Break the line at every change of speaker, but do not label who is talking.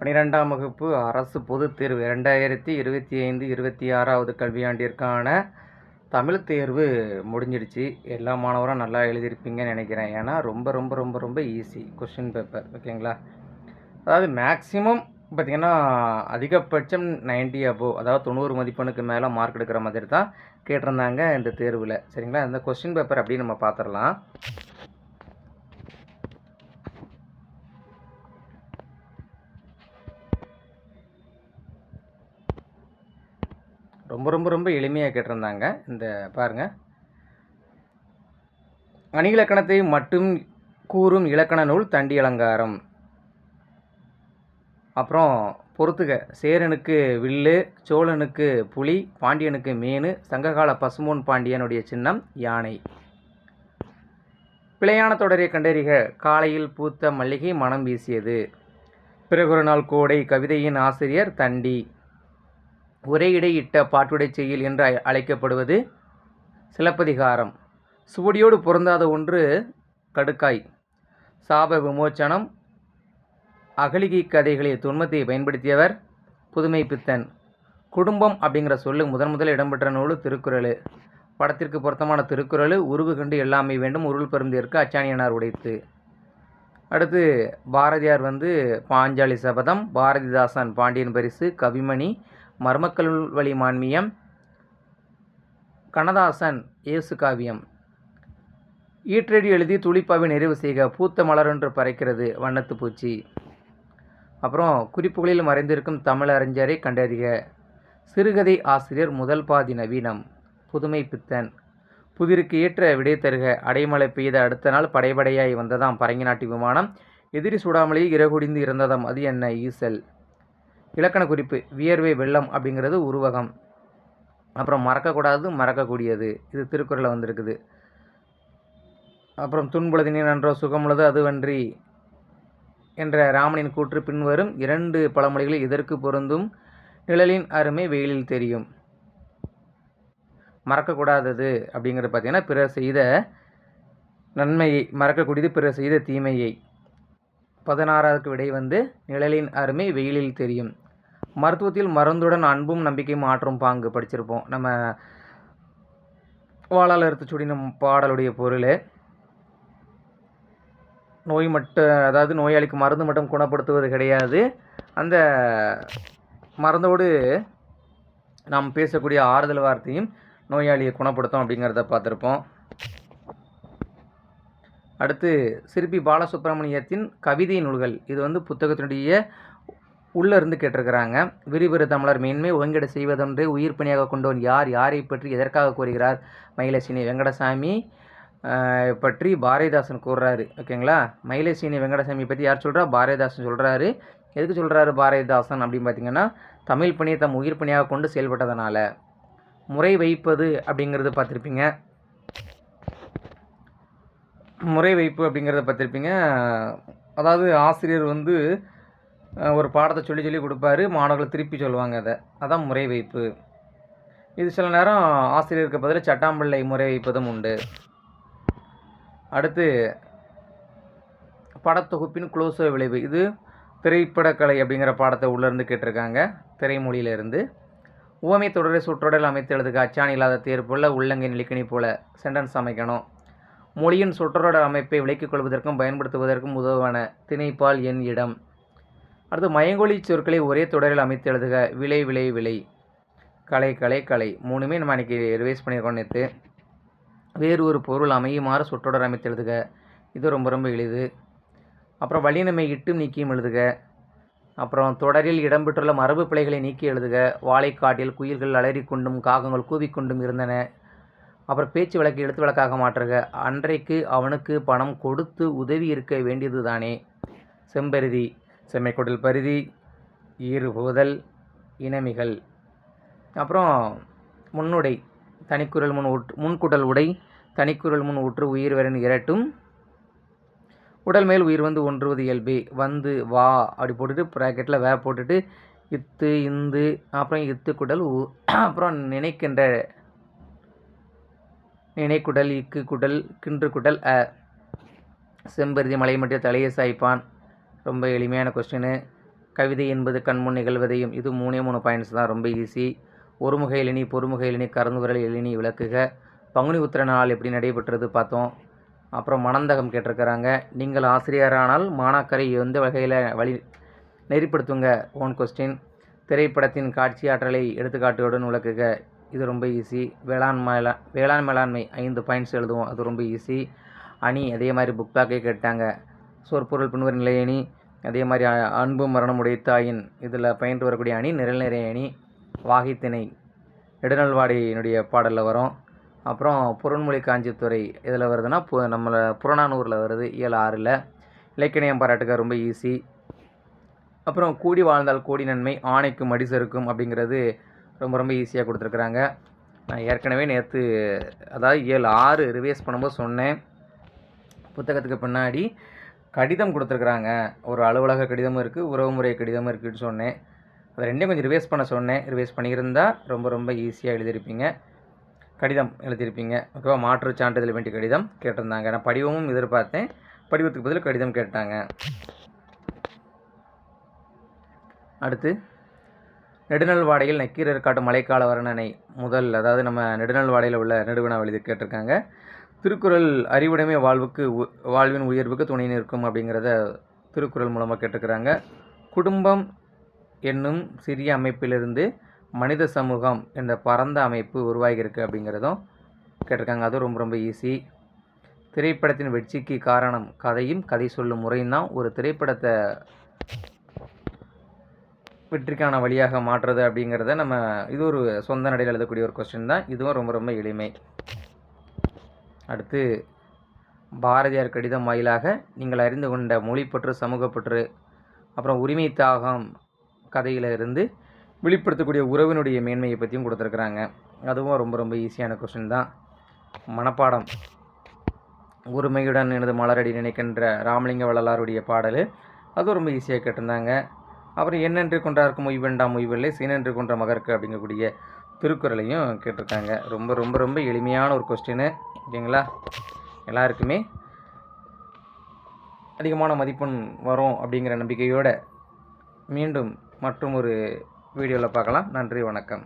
12ஆம் வகுப்பு அரசு பொதுத் தேர்வு 2025-26வது கல்வியாண்டிற்கான தமிழ் தேர்வு முடிஞ்சிடுச்சு. எல்லா மாணவரும் நல்லா எழுதியிருப்பீங்கன்னு நினைக்கிறேன். ஏன்னா ரொம்ப ரொம்ப ரொம்ப ரொம்ப ஈஸி கொஸ்டின் பேப்பர். ஓகேங்களா? அதாவது மேக்ஸிமம் பார்த்திங்கன்னா அதிகபட்சம் 90 அபோவ், அதாவது 90 மதிப்பெண்ணுக்கு மேலே மார்க் எடுக்கிற மாதிரி தான் கேட்டிருந்தாங்க இந்த தேர்வில். சரிங்களா? இந்த கொஸ்டின் பேப்பர் அப்படி நம்ம பார்த்துடலாம். ரொம்ப ரொம்ப ரொம்ப எளிமையாக கேட்டிருந்தாங்க. இந்த பாருங்கள், அணியிலக்கணத்தை மட்டும் கூறும் இலக்கண நூல் தண்டி அலங்காரம். அப்புறம் பொறுத்துக, சேரனுக்கு வில்லு, சோழனுக்கு புலி, பாண்டியனுக்கு மீன், சங்ககால பசும்பொன் பாண்டியனுடைய சின்னம் யானை. பிழையான தொடரை கண்டறிக. காலையில் பூத்த மல்லிகை மனம் வீசியது. பிறகொரு நாள் கோடை கவிதையின் ஆசிரியர் தண்டி. ஒரே இடையிட்ட பாட்டுடை செய்யுள் என்று அழைக்கப்படுவது சிலப்பதிகாரம். சுவடியோடு பொருந்தாத ஒன்று கடுக்காய். சாப விமோச்சனம், அகலிகை கதைகளில் துன்பத்தை பயன்படுத்தியவர் புதுமை பித்தன். குடும்பம் அப்படிங்கிற சொல்லு முதல் இடம்பெற்ற நூல் திருக்குறள். படத்திற்கு பொருத்தமான திருக்குறள். உருவு கண்டு எல்லாமே வேண்டும், உருள் பெருந்தேற்கு அச்சாணியனார் உடைத்து. அடுத்து பாரதியார் பாஞ்சாலி சபதம், பாரதிதாசன் பாண்டியன் பரிசு, கவிமணி மர்மக்கல் வழி மான்மியம், கண்ணதாசன் இயேசு காவியம். ஈற்றடி எழுதி துளிப்பாவை நிறைவு செய்க. பூத்த மலரொன்று பறைக்கிறது வண்ணத்து பூச்சி. அப்புறம் குறிப்புகளில் மறைந்திருக்கும் தமிழ் அறிஞரை கண்டறிக. சிறுகதை ஆசிரியர் முதல் பாதி நவீனம், புதுமை பித்தன். புதிருக்கு ஏற்ற விடை தருக. அடைமழை பெய்த அடுத்த நாள் படைபடையாய் வந்ததாம் பரங்கி நாட்டு விமானம். எதிரி சுடாமலேயே இறகுடிந்து இறந்ததாம், அது என்ன? ஈசல். இலக்கண குறிப்பு, வியர்வை வெள்ளம் அப்படிங்கிறது உருவகம். அப்புறம் மறக்கக்கூடாது மறக்கக்கூடியது, இது திருக்குறளில் வந்திருக்குது. அப்புறம் துன்புலது நீ நன்றோ சுகமுள்ளது அதுவன்றி என்ற ராமனின் கூற்று பின்வரும் 2 பழமொழிகளில் இதற்கு பொருந்தும். நிழலின் அருமை வெயிலில் தெரியும். மறக்கக்கூடாதது அப்படிங்கிறது பார்த்திங்கன்னா பிறர் செய்த நன்மையை, மறக்கக்கூடியது பிறர் செய்த தீமையை. 16வது விடை நிழலின் அருமை வெயிலில் தெரியும். மருத்துவத்தில் மருந்துடன் அன்பும் நம்பிக்கையும் ஆற்றும் பாங்கு படிச்சிருப்போம். நம்ம வாளால் அறுத்து சுடினும் பாடலுடைய பொருள். நோய் மட்டும், அதாவது நோயாளிக்கு மருந்து மட்டும் குணப்படுத்துவது கிடையாது, அந்த மருந்தோடு நாம் பேசக்கூடிய ஆறுதல் வார்த்தையும் நோயாளியை குணப்படுத்தும் அப்படிங்கிறத பார்த்துருப்போம். அடுத்து சிற்பி பாலசுப்ரமணியத்தின் கவிதை நூல்கள். இது புத்தகத்தினுடைய உள்ளே இருந்து கேட்டிருக்கிறாங்க. விரிபெறு தமிழர் மேன்மை ஒருங்கிட செய்வதொன்றே உயிர் பணியாக கொண்டவன் யார்? யாரை பற்றி எதற்காக கூறுகிறார்? மயிலசீனி வெங்கடசாமி பற்றி பாரதிதாசன் கூறுறாரு. ஓகேங்களா? மயிலசீனி வெங்கடசாமி பற்றி யார் சொல்கிறா? பாரதிதாசன் சொல்கிறாரு. எதுக்கு சொல்கிறாரு பாரதிதாசன் அப்படின்னு பார்த்திங்கன்னா, தமிழ் பணியை தம் உயிர் பணியாக கொண்டு செயல்பட்டதனால. முறை வைப்பது அப்படிங்கிறது பார்த்துருப்பீங்க. முறை வைப்பு அப்படிங்கிறத பார்த்துருப்பீங்க. அதாவது ஆசிரியர் ஒரு பாடத்தை சொல்லி கொடுப்பாரு, மாணவர்கள் திருப்பி சொல்லுவாங்க. அதான் முறை வைப்பு. இது சில நேரம் ஆசிரியருக்கு பதில் சட்டாம்பிள்ளை முறை வைப்பதும் உண்டு. அடுத்து படத்தொகுப்பின் குளோசோ விளைவு. இது திரைப்படக்கலை அப்படிங்கிற பாடத்தை உள்ளேருந்து கேட்டிருக்காங்க, திரைமொழியிலிருந்து. உவமை தொடரை சுற்றொடரில் அமைத்து எழுதுக. அச்சாணி இல்லாத தேர் போல, உள்ளங்கை நிலைக்கணி போல சென்டென்ஸ் அமைக்கணும். மொழியின் சொற்றொடர் அமைப்பை விளக்கிக் கொள்வதற்கும் பயன்படுத்துவதற்கும் உதவுவன திணைப்பால் எண் இடம். அடுத்து மயங்கொலி சொற்களை ஒரே தொடரில் அமைத்து எழுதுக. விலை விலை விலை, கலை கலை கலை. 3மே நம்ம அன்றைக்கி ரிவைஸ் பண்ணியிருக்கோம் நேற்று. வேறு ஒரு பொருள் அமையுமாறு சொற்றொடர் அமைத்து எழுதுக. இது ரொம்ப ரொம்ப எளிது. அப்புறம் வல்லினமை இட்டும் நீக்கியும் எழுதுக. அப்புறம் தொடரில் இடம்பெற்றுள்ள மரபு பிழைகளை நீக்கி எழுதுக. வாழைக்காட்டில் குயில்கள் அலறிக்கொண்டும் காகங்கள் கூவிக்கொண்டும் இருந்தன. அப்புறம் பேச்சு வழக்கு எழுத்து வழக்காக மாற்றுக. அன்றைக்கு அவனுக்கு பணம் கொடுத்து உதவி இருக்க வேண்டியது தானே. செம்பருதி, செம்மைக்குடல் பருதி, ஈறுபோதல், இனமிகள். அப்புறம் முன்னுடை, தனிக்குறள் முன்குடல் உடை, தனிக்குறள் முன் உற்று உயிர் வரன் இரட்டும், உடல் மேல் உயிர் ஒன்றுவது இயல்பே. வா அப்படி போட்டுட்டு ப்ராக்கெட்டில் வே போட்டுட்டு இத்து இந்து, அப்புறம் இத்து குடல், அப்புறம் நினைக்கின்ற நினைக்குடல், இக்கு குடல், கின்று குடல் அ. செம்பருதி மலை மட்டும் தலையை சாய்ப்பான். ரொம்ப எளிமையான கொஸ்டின். கவிதை என்பது கண்முன் நிகழ்வதையும். இது 3 பாயிண்ட்ஸ் தான், ரொம்ப ஈஸி. ஒருமுக எழினி, பொறுமுக எழினி, கறந்துவிரல் எழினி விளக்குக. பங்குனி உத்திர நாள் எப்படி நடைபெற்றது பார்த்தோம். அப்புறம் மணந்தகம் கேட்டிருக்கிறாங்க. நீங்கள் ஆசிரியரானால் மாணாக்கரை எந்த வகையில் நெறிப்படுத்துங்க. Own question. திரைப்படத்தின் காட்சி ஆற்றலை எடுத்துக்காட்டுடன் விளக்குக. இது ரொம்ப ஈஸி. வேளாண் மேலாண்மை 5 பாயிண்ட்ஸ் எழுதுவோம், அது ரொம்ப ஈஸி. அணி அதே மாதிரி புக் பேக்கே கேட்டாங்க. சொற்பொருள் பின்வரும் நிலையணி, அதே மாதிரி அன்பு மரணம் உடைய தாயின் இதில் பயின்று வரக்கூடிய அணி நிரல்நிறை அணி. வாகைத்திணை நெடுநல்வாடியினுடைய பாடலில் வரும். அப்புறம் பொருண்மொழி காஞ்சித்துறை இதில் வருதுன்னா நம்மளை புறநானூரில் வருது, இயல் 6ல். இலக்கியம் பாராட்டுக்க ரொம்ப ஈஸி. அப்புறம் கூடி வாழ்ந்தால் கோடி நன்மை, ஆணைக்கு மடி செருக்கும் அப்படிங்கிறது ரொம்ப ரொம்ப ஈஸியாக கொடுத்துருக்குறாங்க. நான் ஏற்கனவே நேற்று அதாவது இயல் 6 ரிவைஸ் பண்ணும்போது சொன்னேன், புத்தகத்துக்கு பின்னாடி கடிதம் கொடுத்துருக்குறாங்க. ஒரு அலுவலக கடிதமும் இருக்குது, உறவுமுறை கடிதமும் இருக்குதுன்னு சொன்னேன். அதை ரெண்டையும் கொஞ்சம் ரிவைஸ் பண்ண சொன்னேன். ரிவைஸ் பண்ணியிருந்தால் ரொம்ப ரொம்ப ஈஸியாக எழுதியிருப்பீங்க, கடிதம் எழுதியிருப்பீங்க. ஓகேவா. மாற்று சான்றிதழ் வேண்டிய கடிதம் கேட்டிருந்தாங்க. நான் படிவமும் எதிர்பார்த்தேன், படிவத்துக்கு பதில் கடிதம் கேட்டாங்க. அடுத்து நெடுநல்வாடையில் நக்கீரர் காட்டும் மழைக்கால வர்ணனை முதல், அதாவது நம்ம நெடுநல்வாடையில் உள்ள நெடுவினா எழுதி கேட்டிருக்காங்க. திருக்குறள் அறிவுடைமை வாழ்வின் உயர்வுக்கு துணை நிற்கும் அப்படிங்கிறத திருக்குறள் மூலமாக கேட்டிருக்கிறாங்க. குடும்பம் என்னும் சிறிய அமைப்பிலிருந்து மனித சமூகம் என்ற பரந்த அமைப்பு உருவாகியிருக்கு அப்படிங்கிறதும் கேட்டிருக்காங்க. அதுவும் ரொம்ப ரொம்ப ஈஸி. திரைப்படத்தின் வெற்றிக்கு காரணம் கதையும் கதை சொல்லும் முறையும் தான் ஒரு திரைப்படத்தை வெற்றிக்கான வழியாக மாற்றுறது அப்படிங்கிறத நம்ம இது ஒரு சொந்த நடையில் எழுதக்கூடிய ஒரு கொஸ்டின் தான். இதுவும் ரொம்ப ரொம்ப எளிமை. அடுத்து பாரதியார் கடிதம் வாயிலாக நீங்கள் அறிந்து கொண்ட மொழிப்பற்று, சமூகப்பற்று, அப்புறம் உரிமை தாகம் கதையில் இருந்து வெளிப்படுத்தக்கூடிய உறவினுடைய மேன்மையை பற்றியும் கொடுத்துருக்குறாங்க. அதுவும் ரொம்ப ரொம்ப ஈஸியான கொஸ்டின் தான். மனப்பாடம் உரிமையுடன் எனது மலரடி நினைக்கின்ற ராமலிங்க வள்ளலாருடைய பாடல், அதுவும் ரொம்ப ஈஸியாக கேட்டிருந்தாங்க. அப்புறம் என்னென்று கொன்றார்க்கும் மொய்வெண்டாம் மொய்வில்லை, சீனென்று கொன்ற மகருக்கு அப்படிங்கக்கூடிய திருக்குறளையும் கேட்டிருக்காங்க. ரொம்ப ரொம்ப ரொம்ப எளிமையான ஒரு கொஸ்டின். ஓகேங்களா. எல்லாருக்குமே அதிகமான மதிப்பெண் வரும் அப்படிங்கிற நம்பிக்கையோடு மீண்டும் மற்றும் ஒரு வீடியோவில் பார்க்கலாம். நன்றி, வணக்கம்.